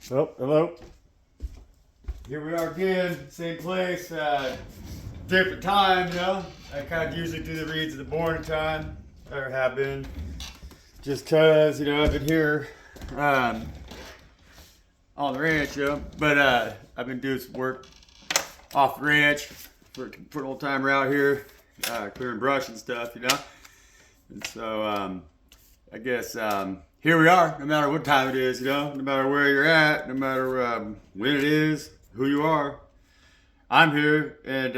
Oh, hello. Here we are again, same place, different time, you know. I kind of usually do the reads at the morning time, or have been, just cause, you know, I've been here on the ranch, you know. But I've been doing some work off the ranch for an old timer out here, clearing brush and stuff, you know. And so I guess here we are, no matter what time it is, you know, no matter where you're at, no matter when it is, who you are. I'm here, and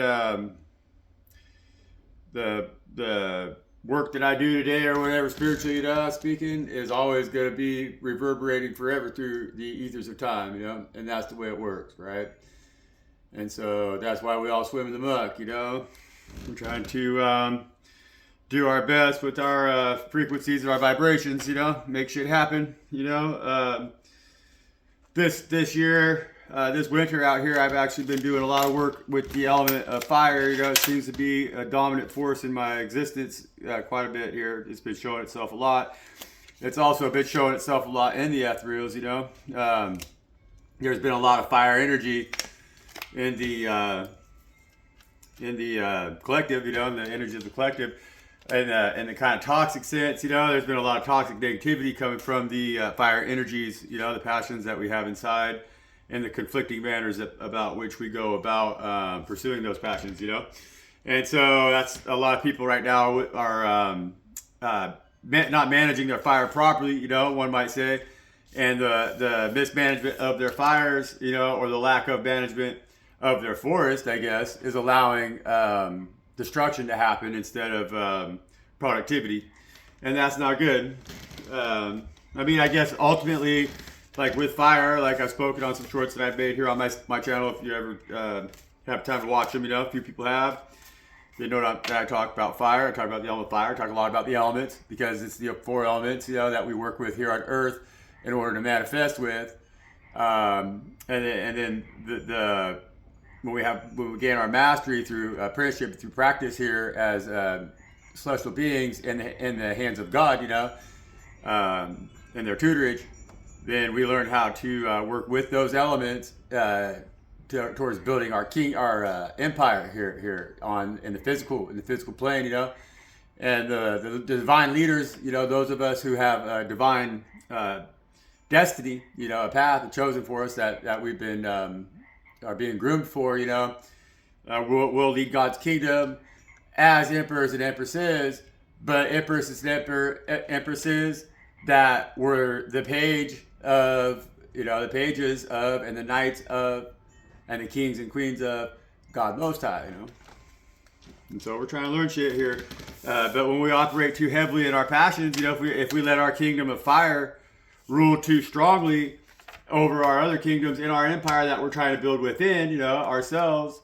the work that I do today, or whatever, spiritually speaking, is always going to be reverberating forever through the ethers of time, you know, and that's the way it works, right? And so that's why we all swim in the muck, you know. We're trying to do our best with our frequencies and our vibrations, you know, make shit happen, you know. This year, this winter out here, I've actually been doing a lot of work with the element of fire. You know, it seems to be a dominant force in my existence quite a bit here. It's been showing itself a lot. It's also been showing itself a lot in the ethereals, you know. There's been a lot of fire energy in the collective, you know, in the energy of the collective. In the kind of toxic sense, you know, there's been a lot of toxic negativity coming from the fire energies, you know, the passions that we have inside, and the conflicting manners about which we go about pursuing those passions, you know. And so that's a lot of people right now are not managing their fire properly, you know, one might say, and the mismanagement of their fires, you know, or the lack of management of their forest, I guess, is allowing destruction to happen instead of productivity, and that's not good. I mean, I guess ultimately, like with fire, like I've spoken on some shorts that I've made here on my channel. If you ever have time to watch them, you know, a few people have. They know that I talk about fire. I talk about the element of fire. I talk a lot about the elements, because it's the 4 elements, you know, that we work with here on Earth in order to manifest with. And then the when we gain our mastery through apprenticeship, through practice here as celestial beings in the hands of God, you know, in their tutorage, then we learn how to work with those elements towards building our empire here in the physical plane, you know. And the divine leaders, you know, those of us who have a divine destiny, you know, a path chosen for us that we've been are being groomed for, you know, will lead God's kingdom as emperors and empresses, but empresses and empresses that were the page of, you know, the pages of, and the knights of, and the kings and queens of God Most High, you know. And so we're trying to learn shit here, but when we operate too heavily in our passions, you know, if we let our kingdom of fire rule too strongly over our other kingdoms in our empire that we're trying to build within, you know, ourselves,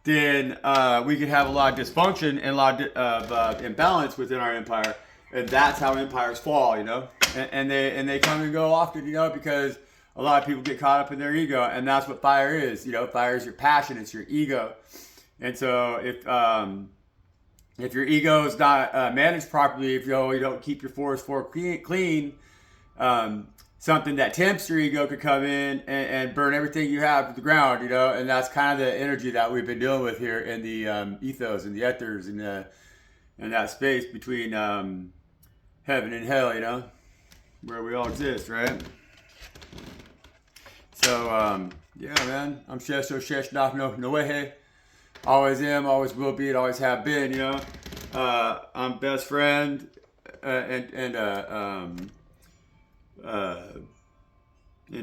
then we could have a lot of dysfunction and a lot of imbalance within our empire, and that's how empires fall, you know. And they come and go often, you know, because a lot of people get caught up in their ego, and that's what fire is, you know. Fire is your passion, it's your ego. And so if your ego is not managed properly, if you don't keep your forest floor clean, something that tempts your ego could come in and burn everything you have to the ground, you know. And that's kind of the energy that we've been dealing with here in the ethos and the ethers and that space between heaven and hell, you know, where we all exist, right? So yeah, man, I'm Shesto Sheshnaf no way. Always am, always will be, and always have been, you know. I'm best friend in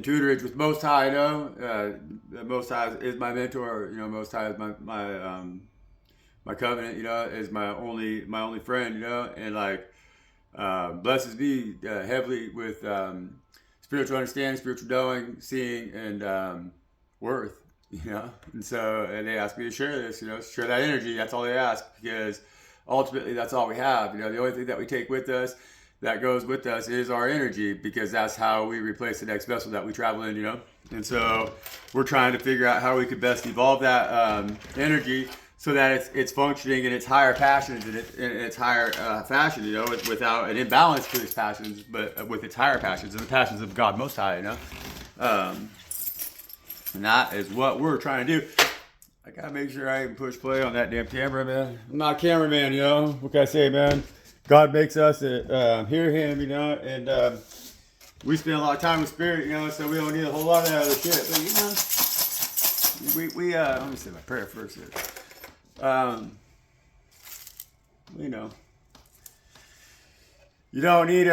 tutorage with Most High, you know. Most High is my mentor, you know. Most High is my covenant, you know, is my only friend, you know. And like blesses me heavily with spiritual understanding, spiritual knowing, seeing, and worth, you know. And they asked me to share this, you know, share that energy. That's all they ask, because ultimately that's all we have, you know. The only thing that we take with us, that goes with us, is our energy, because that's how we replace the next vessel that we travel in, you know. And so we're trying to figure out how we could best evolve that energy so that it's functioning in its higher passions and in its higher fashion, you know, without an imbalance to its passions, but with its higher passions and the passions of God Most High, you know. And that is what we're trying to do. I gotta make sure I even push play on that damn camera, man. I'm not a cameraman, you know. What can I say, man? God makes us hear Him, you know, and we spend a lot of time with Spirit, you know, so we don't need a whole lot of that other shit. But you know, let me say my prayer first here. You know, you don't need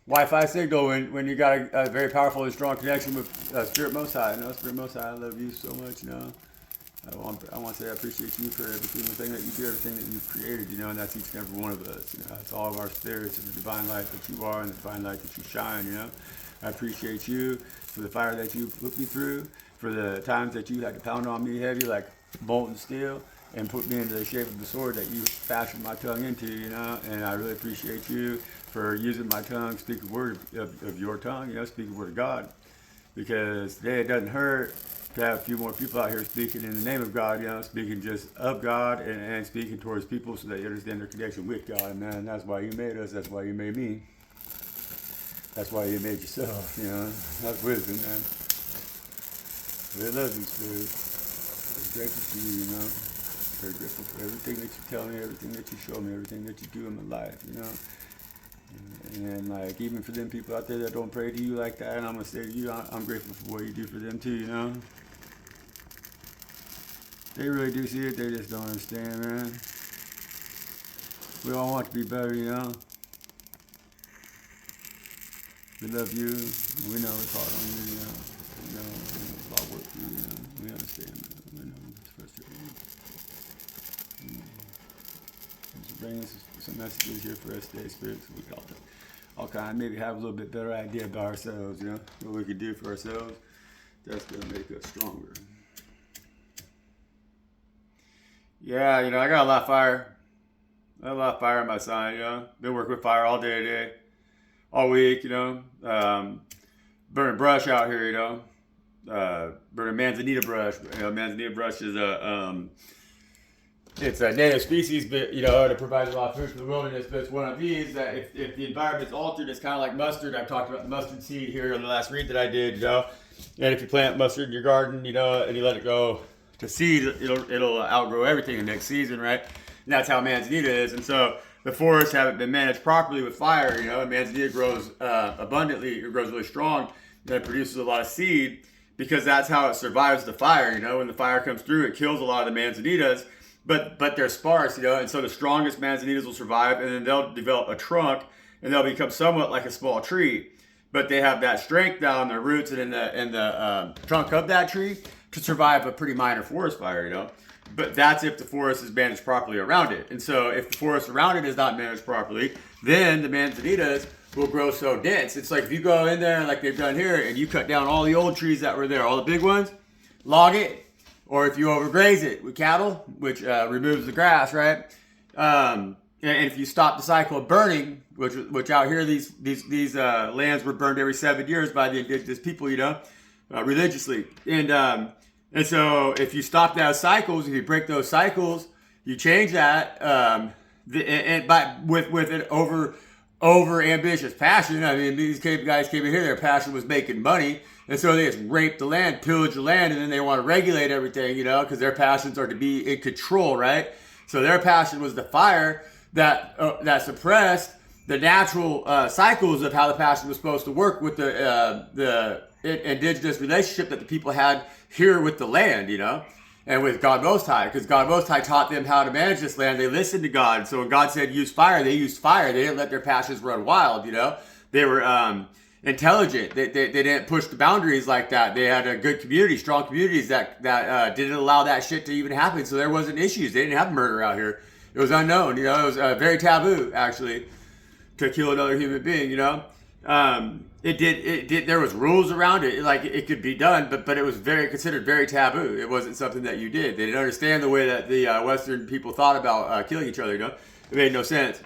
Wi-Fi signal when you got a very powerful and strong connection with Spirit Most High. You know, Spirit Most High, I love you so much. You know, I want to say I appreciate you for every single thing that you do, everything that you've created. You know, and that's each and every one of us. You know, it's all of our spirits and the divine light that you are and the divine light that you shine. You know, I appreciate you for the fire that you put me through, for the times that you had to pound on me heavy like molten steel, and put me into the shape of the sword that you fashioned my tongue into, you know, and I really appreciate you for using my tongue, speak a word of your tongue, you know, speak a word of God, because today it doesn't hurt to have a few more people out here speaking in the name of God, you know, speaking just of God and speaking towards people so that you understand their connection with God, man. That's why you made us, that's why you made me, that's why you made yourself, you know, that's wisdom, man. We love you, Spirit. We're grateful for you, you know. Very grateful for everything that you tell me, everything that you show me, everything that you do in my life, you know. And like, even for them people out there that don't pray to you like that, and I'm gonna say to you, I'm grateful for what you do for them too, you know. They really do see it, they just don't understand, man. We all want to be better, you know. We love you, and we know it's hard on you, you know. We know it's a lot of work for you, you know. We understand, man. We know it's frustrating. Just bringing some messages here for us today, Spirit, so we can all kind of maybe have a little bit better idea about ourselves, you know, what we can do for ourselves. That's going to make us stronger. Yeah, you know, I got a lot of fire. I got a lot of fire on my sign, you know. Been working with fire all day today, all week, you know. Burning brush out here, you know. Burning manzanita brush. You know, manzanita brush is it's a native species, but, you know, it provides a lot of food for the wilderness. But it's one of these that if the environment's altered, it's kind of like mustard. I've talked about the mustard seed here in the last read that I did, you know. And if you plant mustard in your garden, you know, and you let it go to seed, it'll outgrow everything the next season, right? And that's how manzanita is. And so the forests haven't been managed properly with fire, you know. And manzanita grows abundantly, it grows really strong, and it produces a lot of seed because that's how it survives the fire, you know. When the fire comes through, it kills a lot of the manzanitas. But they're sparse, you know, and so the strongest manzanitas will survive, and then they'll develop a trunk, and they'll become somewhat like a small tree. But they have that strength down their roots and in the trunk of that tree to survive a pretty minor forest fire, you know. But that's if the forest is managed properly around it. And so if the forest around it is not managed properly, then the manzanitas will grow so dense. It's like if you go in there like they've done here and you cut down all the old trees that were there, all the big ones, log it. Or if you overgraze it with cattle, which removes the grass, right? And if you stop the cycle of burning, which out here these lands were burned every 7 years by the indigenous people, you know, religiously. And so if you stop those cycles, if you break those cycles, you change that, with an over ambitious passion. I mean, these guys came in here, their passion was making money. And so they just rape the land, pillage the land, and then they want to regulate everything, you know, because their passions are to be in control, right? So their passion was the fire that suppressed the natural cycles of how the passion was supposed to work with the indigenous relationship that the people had here with the land, you know, and with God Most High, because God Most High taught them how to manage this land. They listened to God. So when God said use fire, they used fire. They didn't let their passions run wild, you know. They were intelligent. They didn't push the boundaries like that. They had a good community, strong communities that didn't allow that shit to even happen. So there wasn't issues. They didn't have murder out here. It was unknown, you know. It was very taboo, actually, to kill another human being, you know. It did. There was rules around it. Like it could be done, but it was considered very taboo. It wasn't something that you did. They didn't understand the way that the Western people thought about killing each other. You know, it made no sense.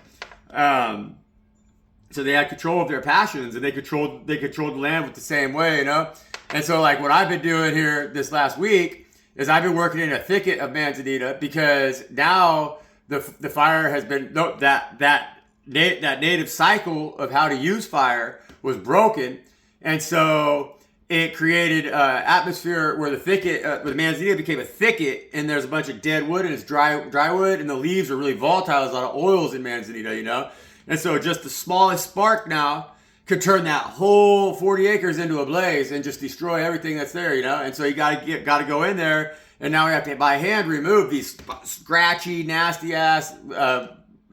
So they had control of their passions, and they controlled the land with the same way, you know. And so, like, what I've been doing here this last week is I've been working in a thicket of manzanita, because now the fire has been that native cycle of how to use fire was broken, and so it created atmosphere where the thicket, where the manzanita became a thicket, and there's a bunch of dead wood and it's dry wood, and the leaves are really volatile. There's a lot of oils in manzanita, you know, and so just the smallest spark now could turn that whole 40 acres into a blaze and just destroy everything that's there, you know. And so you got to go in there, and now we have to by hand remove these scratchy, nasty ass,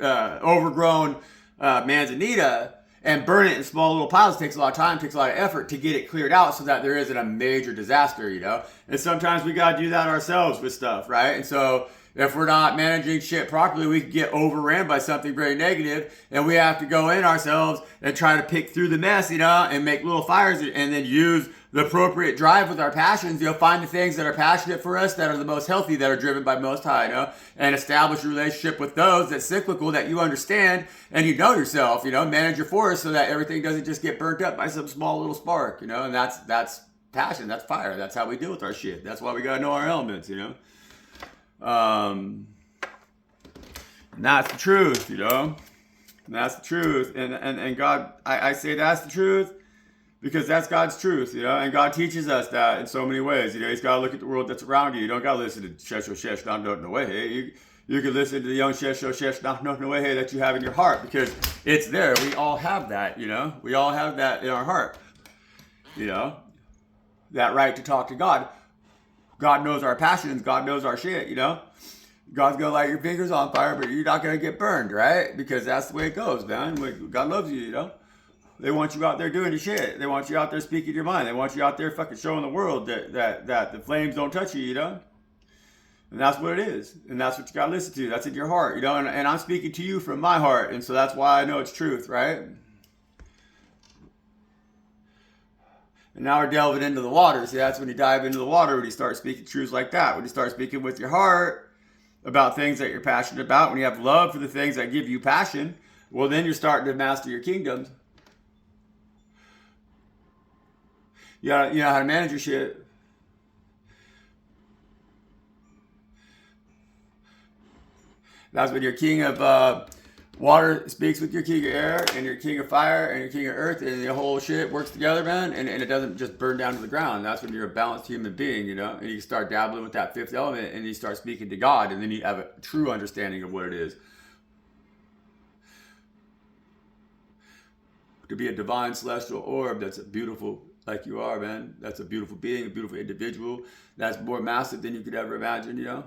overgrown manzanita, and burn it in small little piles. It takes a lot of time, takes a lot of effort to get it cleared out so that there isn't a major disaster, you know? And sometimes we gotta do that ourselves with stuff, right? And so if we're not managing shit properly, we can get overran by something very negative, and we have to go in ourselves and try to pick through the mess, you know, and make little fires, and then use the appropriate drive with our passions, you know, find the things that are passionate for us, that are the most healthy, that are driven by Most High, you know, and establish a relationship with those that's cyclical, that you understand, and you know yourself, you know, manage your forest so that everything doesn't just get burnt up by some small little spark, you know, and that's passion, that's fire, that's how we deal with our shit. That's why we gotta know our elements, you know. And that's the truth, you know. And that's the truth, and God, I say that's the truth, because that's God's truth, you know, and God teaches us that in so many ways. You know, He's got to look at the world that's around you. You don't got to listen to Shesho Shesh Not No Way. Hey, you can listen to the young Shesho Shesh Not No Way that you have in your heart, because it's there. We all have that, you know. We all have that in our heart, you know, that right to talk to God. God knows our passions. God knows our shit, you know. God's gonna light your fingers on fire, but you're not gonna get burned, right? Because that's the way it goes, man. God loves you, you know. They want you out there doing your shit. They want you out there speaking your mind. They want you out there fucking showing the world that the flames don't touch you, you know? And that's what it is. And that's what you gotta listen to. That's in your heart, you know? And I'm speaking to you from my heart. And so that's why I know it's truth, right? And now we're delving into the water. See, that's when you dive into the water, when you start speaking truths like that. When you start speaking with your heart about things that you're passionate about, when you have love for the things that give you passion, well, then you're starting to master your kingdoms. You know how to manage your shit. That's when your king of water speaks with your king of air, and your king of fire, and your king of earth, and the whole shit works together, man, and it doesn't just burn down to the ground. That's when you're a balanced human being, you know, and you start dabbling with that fifth element, and you start speaking to God, and then you have a true understanding of what it is to be a divine celestial orb that's a beautiful, like you are, man. That's a beautiful being, a beautiful individual. That's more massive than you could ever imagine, you know?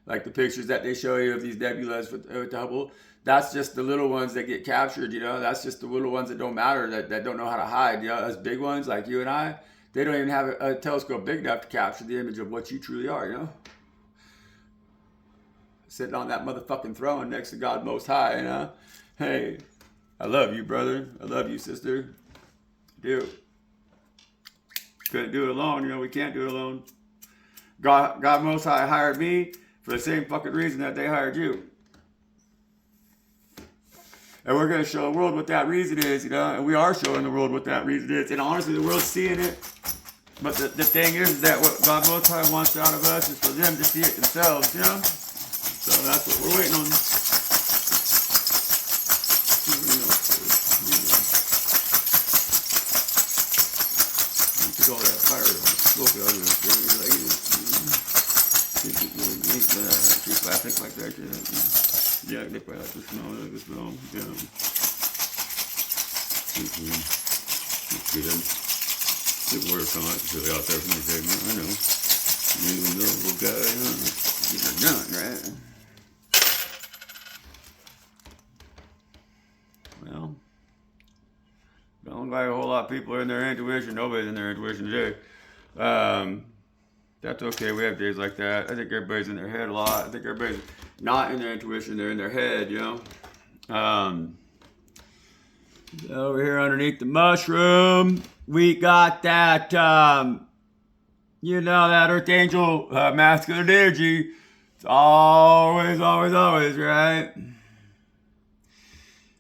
Like the pictures that they show you of these nebulas with the Hubble, that's just the little ones that get captured, you know? That's just the little ones that don't matter, that don't know how to hide, you know? Those big ones like you and I, they don't even have a telescope big enough to capture the image of what you truly are, you know? Sitting on that motherfucking throne next to God Most High, you know? Hey, I love you, brother. I love you, sister. Do. Couldn't do it alone, you know, we can't do it alone. God Most High hired me for the same fucking reason that they hired you. And we're going to show the world what that reason is, you know, and we are showing the world what that reason is. And honestly, the world's seeing it. But the thing is that what God Most High wants out of us is for them to see it themselves, you know? So that's what we're waiting on. All that fire, smoke it out of keep laughing like that. Yeah, they probably like the smell, the smell. Yeah. Good work on it. Really out there from the segment. I know. You know, little guy, you know. Get it done, right? Well. Don't like a whole lot of people are in their intuition. Nobody's in their intuition today. That's okay. We have days like that. I think everybody's in their head a lot. I think everybody's not in their intuition. They're in their head, you know. Over here underneath the mushroom, we got that, you know, that Earth Angel masculine energy. It's always, always, always, right?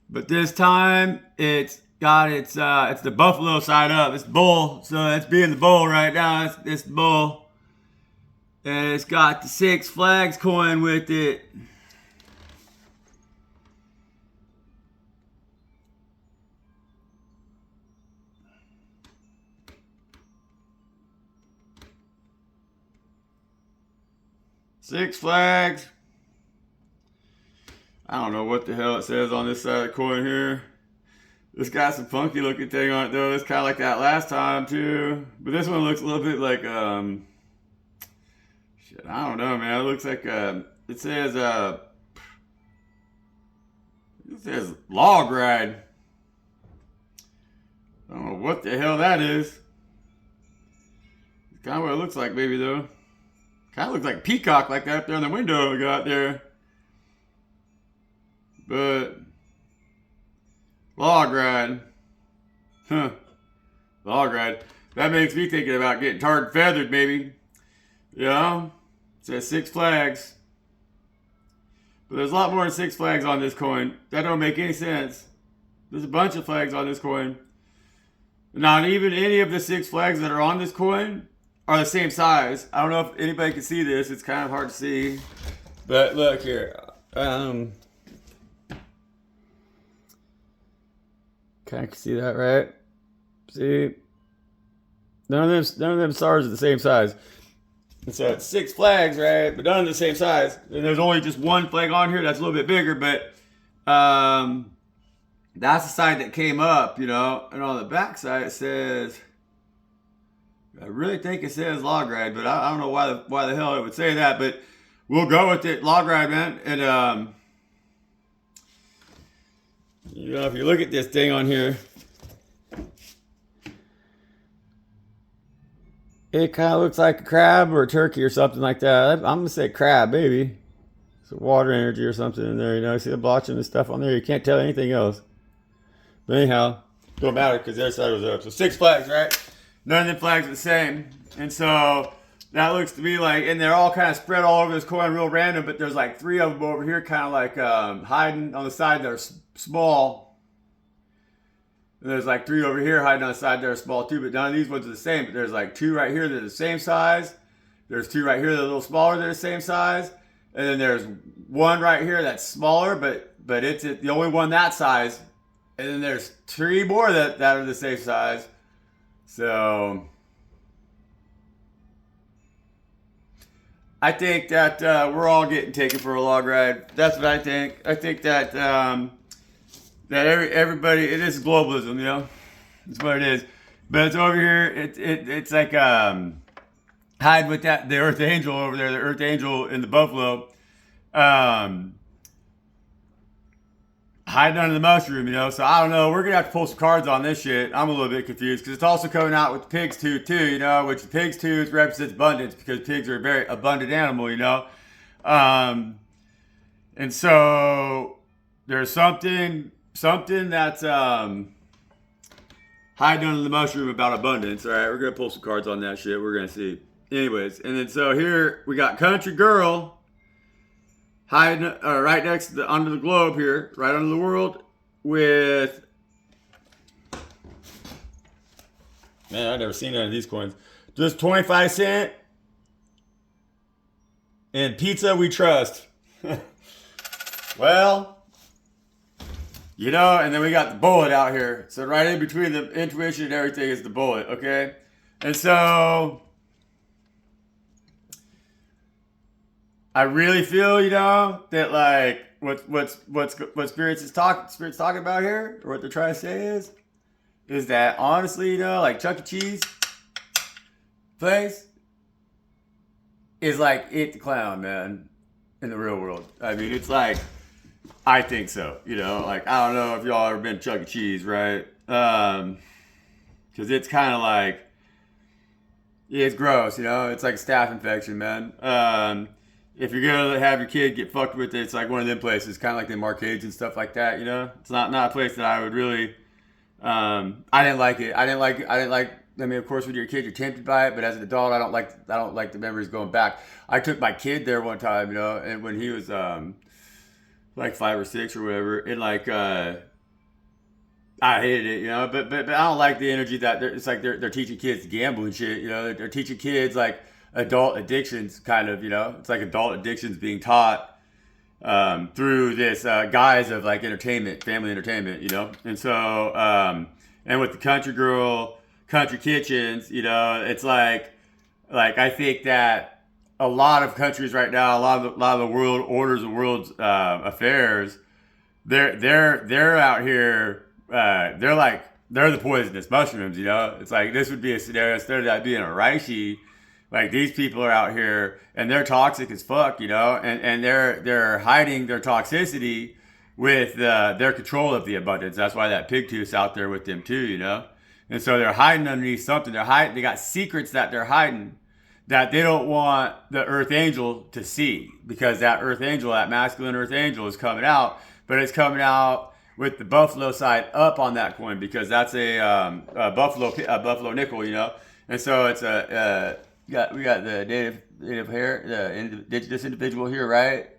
But this time, it's the buffalo side up. It's bull, so it's being the bull right now. It's the bull, and it's got the 6 flags coin with it. Six Flags. I don't know what the hell it says on this side of the coin here. It's got some funky looking thing on it though. It's kind of like that last time too. But this one looks a little bit like, shit, I don't know, man. It looks like, it says log ride. I don't know what the hell that is. It's kind of what it looks like, maybe though. Kind of looks like peacock, like that up there in the window we got there. But log ride, huh? Log ride. That makes me thinking about getting tarred and feathered, maybe. You know, it says Six Flags. But there's a lot more than Six Flags on this coin. That don't make any sense. There's a bunch of flags on this coin. Not even any of the Six Flags that are on this coin are the same size. I don't know if anybody can see this. It's kind of hard to see. But look here. Kind of see that, right? See? None of them stars are the same size. And so it's Six Flags, right? But none of the same size. And there's only just one flag on here that's a little bit bigger, but that's the side that came up, you know. And on the back side it says, I really think it says log ride, but I don't know why the hell it would say that, but we'll go with it, log ride, man. And you know, if you look at this thing on here, it kind of looks like a crab or a turkey or something like that. I'm gonna say crab, maybe. It's water energy or something in there, you know. See the blotching and stuff on there. You can't tell anything else. But anyhow, don't matter because the other side was up. So Six Flags, right? None of the flags are the same. And so that looks to me like, and they're all kind of spread all over this coin, real random, but there's like three of them over here kind of like hiding on the side that are small. And there's like three over here hiding on the side that are small too, but none of these ones are the same. But there's like two right here that are the same size. There's two right here that are a little smaller that are the same size. And then there's one right here that's smaller, but it's the only one that size. And then there's three more that are the same size. So I think that we're all getting taken for a log ride. That's what I think. I think that that everybody, it is globalism, you know. That's what it is. But it's over here. It's like hide with that the Earth Angel over there, the Earth Angel in the buffalo. Hiding under the mushroom, you know. So I don't know. We're gonna have to pull some cards on this shit. I'm a little bit confused because it's also coming out with the pig's tooth too, you know, which the pig's tooth represents abundance because pigs are a very abundant animal, you know. And so there's something that's hiding under the mushroom about abundance. All right, we're gonna pull some cards on that shit. We're gonna see. Anyways, and then so here we got Country Girl. Hiding right next to under the globe here, right under the world, with, man, I've never seen none of these coins. Just 25 cents and pizza we trust. Well, you know, and then we got the bullet out here. So right in between the intuition and everything is the bullet, okay? And so I really feel, you know, that like what Spirit's talking about here, or what they're trying to say is that honestly, you know, like Chuck E. Cheese place is like it the clown, man, in the real world. I mean, it's like, I think so, you know, like I don't know if y'all ever been to Chuck E. Cheese, right? Because it's kind of like, it's gross, you know, it's like a staph infection, man. If you're gonna have your kid get fucked with it, it's like one of them places, kind of like the arcades and stuff like that. You know, it's not a place that I would really. I didn't like it. I didn't like. I mean, of course, with your kid, you're tempted by it, but as an adult, I don't like the memories going back. I took my kid there one time, you know, and when he was like 5 or 6 or whatever, and like I hated it, you know. But I don't like the energy that it's like they're teaching kids to gamble and shit. You know, they're teaching kids like adult addictions, kind of, you know. It's like adult addictions being taught through this guise of like entertainment, family entertainment, you know. And so and with the Country Girl, Country Kitchens, you know, it's like I think that a lot of countries right now, a lot of the world orders, the world's affairs, they're out here. They're the poisonous mushrooms. You know, it's like this would be a scenario instead of that being a reishi. Like these people are out here and they're toxic as fuck. You know, and they're hiding their toxicity with their control of the abundance. That's why that pig tooth's out there with them too. You know, and so they're hiding underneath something. They're hiding. They got secrets that they're hiding that they don't want the earth angel to see, because that earth angel, that masculine earth angel, is coming out, but it's coming out with the buffalo side up on that coin, because that's a buffalo nickel, you know. And so it's we got the native hair, the indigenous individual here, right?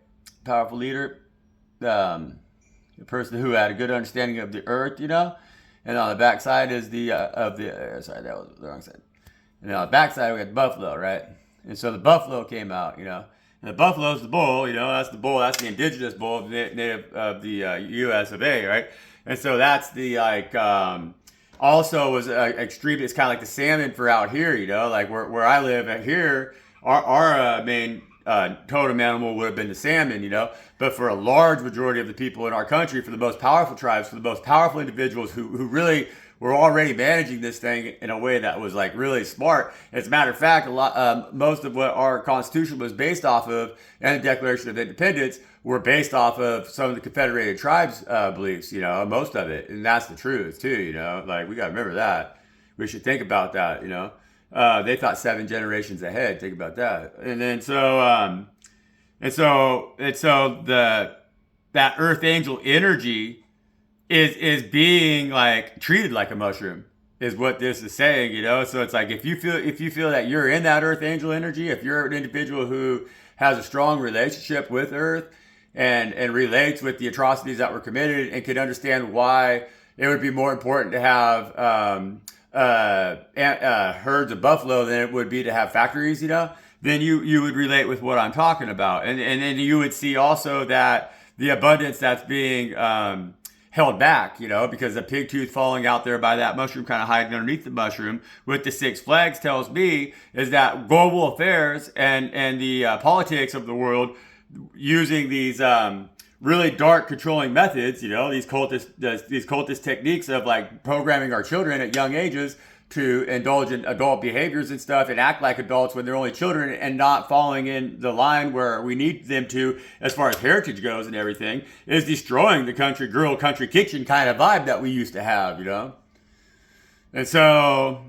Powerful leader, the person who had a good understanding of the earth, you know. And on the back side is the sorry, that was the wrong side. And on the backside, we got the buffalo, right? And so the buffalo came out, you know. And the buffalo's the bull, you know. That's the bull. That's the indigenous bull of the native of the U.S. of A., right? And so that's the also was extreme. It's kind of like the salmon for out here, you know. Like where I live at here, our main totem animal would have been the salmon, you know. But for a large majority of the people in our country, for the most powerful tribes, for the most powerful individuals who really were already managing this thing in a way that was like really smart. As a matter of fact, most of what our Constitution was based off of, and the Declaration of Independence, were based off of some of the Confederated Tribes' beliefs. You know, most of it, and that's the truth too. You know, like we got to remember that. We should think about that. You know, they thought 7 generations ahead. Think about that. And then that Earth Angel energy is being like treated like a mushroom, is what this is saying, you know. So it's like if you feel that you're in that Earth Angel energy, if you're an individual who has a strong relationship with Earth and relates with the atrocities that were committed and can understand why it would be more important to have herds of buffalo than it would be to have factories, you know, then you would relate with what I'm talking about, and then you would see also that the abundance that's being held back, you know, because the pig tooth falling out there by that mushroom, kind of hiding underneath the mushroom with the 6 flags, tells me is that global affairs and the politics of the world using these really dark controlling methods, you know, these cultist techniques of like programming our children at young ages to indulge in adult behaviors and stuff and act like adults when they're only children, and not following in the line where we need them to as far as heritage goes and everything, is destroying the country girl, country kitchen kind of vibe that we used to have, you know? And so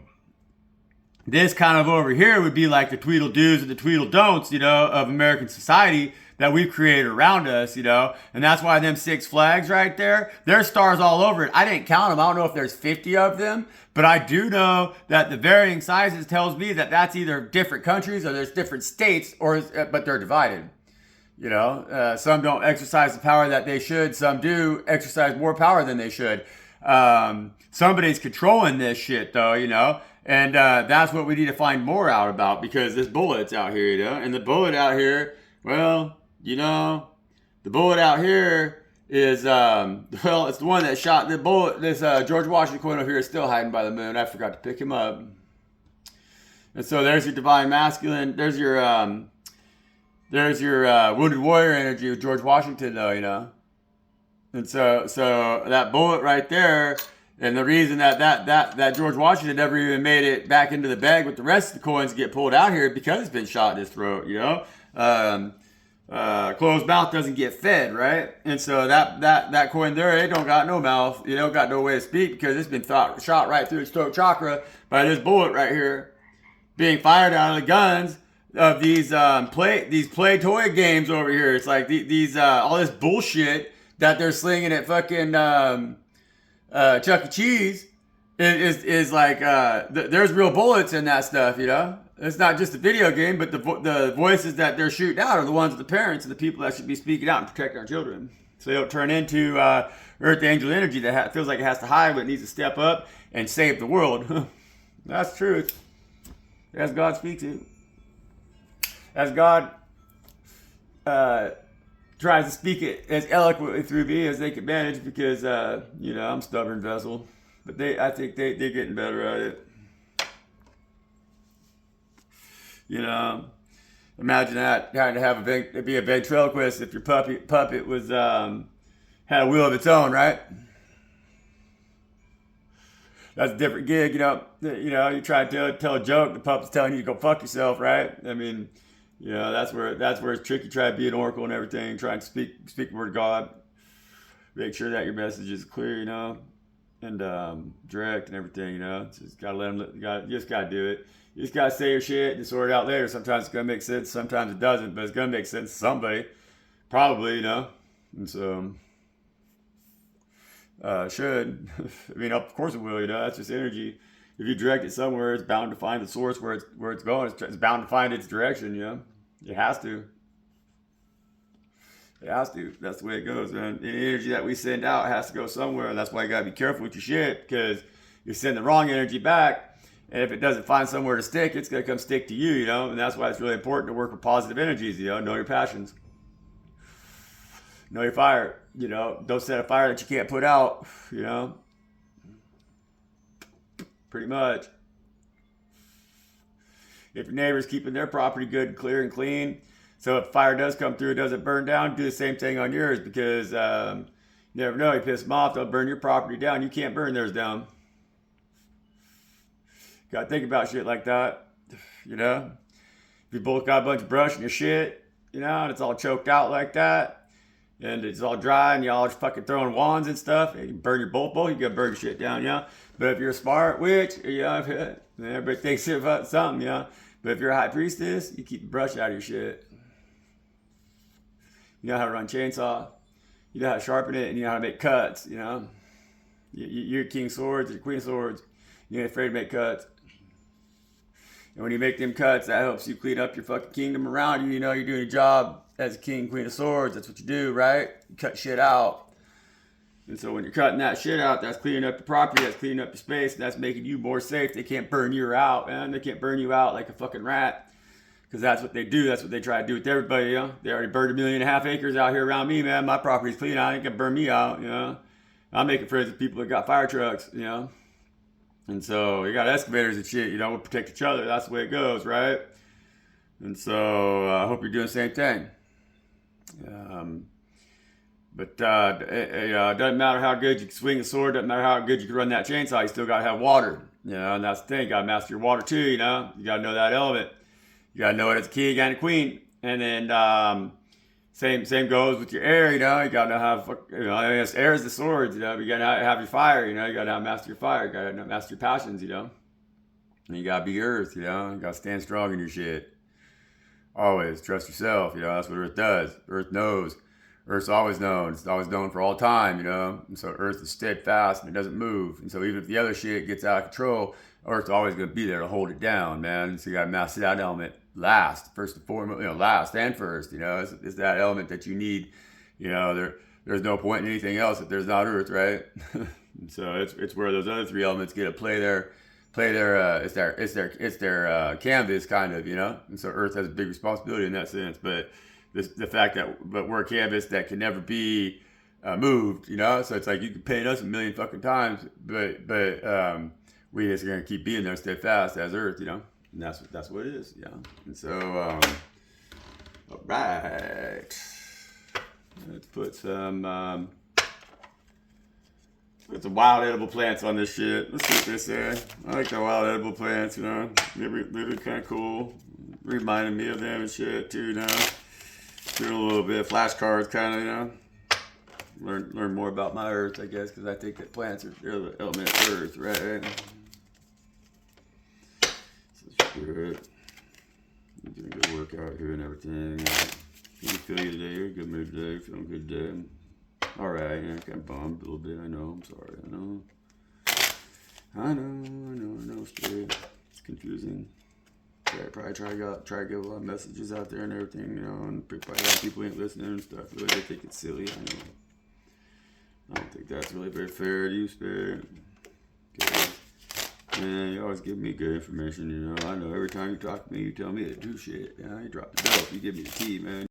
this kind of over here would be like the Tweedledoos and the Tweedledon'ts, you know, of American society that we've created around us, you know. And that's why them 6 flags right there, there's stars all over it. I didn't count them. I don't know if there's 50 of them, but I do know that the varying sizes tells me that that's either different countries or there's different states, but they're divided. You know, some don't exercise the power that they should. Some do exercise more power than they should. Somebody's controlling this shit though, you know. And that's what we need to find more out about, because this bullet's out here, you know. And the bullet out here, well, you know, the bullet out here is, well, it's the one that shot the bullet. This George Washington coin over here is still hiding by the moon. I forgot to pick him up. And so there's your divine masculine. There's your wounded warrior energy with George Washington, though, you know. And so that bullet right there, and the reason that George Washington never even made it back into the bag with the rest of the coins to get pulled out here, because it's been shot in his throat, you know. Closed mouth doesn't get fed, right? And so that coin there, it don't got no mouth, it don't got no way to speak, because it's been shot right through its throat chakra by this bullet right here, being fired out of the guns of these play toy games over here. It's like these all this bullshit that they're slinging at fucking Chuck E. Cheese is like there's real bullets in that stuff, you know. It's not just a video game, but the voices that they're shooting out are the ones of the parents and the people that should be speaking out and protecting our children, so they don't turn into Earth Angel energy that feels like it has to hide, but it needs to step up and save the world. That's truth. As God speaks it. As God tries to speak it as eloquently through me as they can manage, because you know, I'm a stubborn vessel, but I think they're getting better at it. You know, Imagine that, trying to have be a ventriloquist if your puppet was had a will of its own, right? That's a different gig, you try to tell a joke, the puppet's telling you to go fuck yourself, right? I mean, that's where it's tricky. Try to be an oracle and everything, try and speak the word of God, make sure that your message is clear, and direct and everything, Just gotta let them. You just gotta do it. You just gotta say your shit and sort it out later. Sometimes it's gonna make sense, sometimes it doesn't, but it's gonna make sense to somebody, probably, And so, should. I mean, of course it will. That's just energy. If you direct it somewhere, it's bound to find the source where it's going. It's bound to find its direction. It has to. It has to. That's the way it goes, man. The energy that we send out has to go somewhere, and that's why you gotta be careful with your shit, because you send the wrong energy back, and if it doesn't find somewhere to stick, it's gonna come stick to you, And that's why it's really important to work with positive energies, Know your passions, know your fire, Don't set a fire that you can't put out, Pretty much. If your neighbor's keeping their property good, clear, and clean, so if fire does come through, it doesn't burn down, do the same thing on yours, because you never know, you piss them off, they'll burn your property down. You can't burn theirs down. Got to think about shit like that, If you both got a bunch of brush in your shit, and it's all choked out like that, and it's all dry, and y'all are fucking throwing wands and stuff, and you burn your both, you gotta burn your shit down, But if you're a smart witch, everybody thinks about something, But if you're a high priestess, you keep the brush out of your shit. You know how to run chainsaw, you know how to sharpen it, and you know how to make cuts, You're king of swords, you're queen of swords, you ain't afraid to make cuts. And when you make them cuts, that helps you clean up your fucking kingdom around you. You're doing a job as a king, queen of swords. That's what you do, right? You cut shit out. And so when you're cutting that shit out, that's cleaning up the property, that's cleaning up your space, and that's making you more safe. They can't burn you out, man. They can't burn you out like a fucking rat. Because that's what they do. That's what they try to do with everybody, They already burned 1.5 million acres out here around me, man. My property's clean. I ain't gonna burn me out, I'm making friends with people that got fire trucks, And so you got excavators and shit, we'll protect each other. That's the way it goes, right? And so I hope you're doing the same thing. But it doesn't matter how good you can swing a sword, doesn't matter how good you can run that chainsaw, you still gotta have water. And that's the thing, you gotta master your water too, You gotta know that element. You gotta know it as a king and a queen. And then same goes with your air, You gotta know how air is the swords, You gotta have your fire, You gotta master your fire, you gotta master your passions, And you gotta be earth, You gotta stand strong in your shit. Always trust yourself, That's what Earth does. Earth knows. Earth's always known. It's always known for all time, And so Earth is steadfast and it doesn't move. And so even if the other shit gets out of control, Earth's always going to be there to hold it down, man. So you got to master that element last, first and foremost, last and first, It's that element that you need, There's no point in anything else if there's not Earth, right? And so it's where those other three elements get to play their it's their canvas, kind of, And so Earth has a big responsibility in that sense, but the fact that we're a canvas that can never be moved, So it's like you can paint us 1,000,000 fucking times, but we just gonna keep being there steadfast as Earth, And that's what it is, And so, all right, let's put some wild edible plants on this shit. Let's see what they say. I like the wild edible plants, They're kind of cool. Reminded me of them and shit too, Doing a little bit of flashcards, kind of, Learn more about my Earth, I guess, because I think that plants are the element of Earth, right? So good. You're doing good work out here and everything. You feel you today? You're in a good mood today. Feeling good today. All right, kind of bummed a little bit. I know. I'm sorry. I know. Spirit. It's confusing. Yeah, probably try to get a lot of messages out there and everything, and probably a lot of people ain't listening and stuff. Really, they think it's silly. I know. I don't think that's really very fair to you, Spirit. Man, you always give me good information, I know every time you talk to me, you tell me to do shit. You drop the dope. You give me the key, man.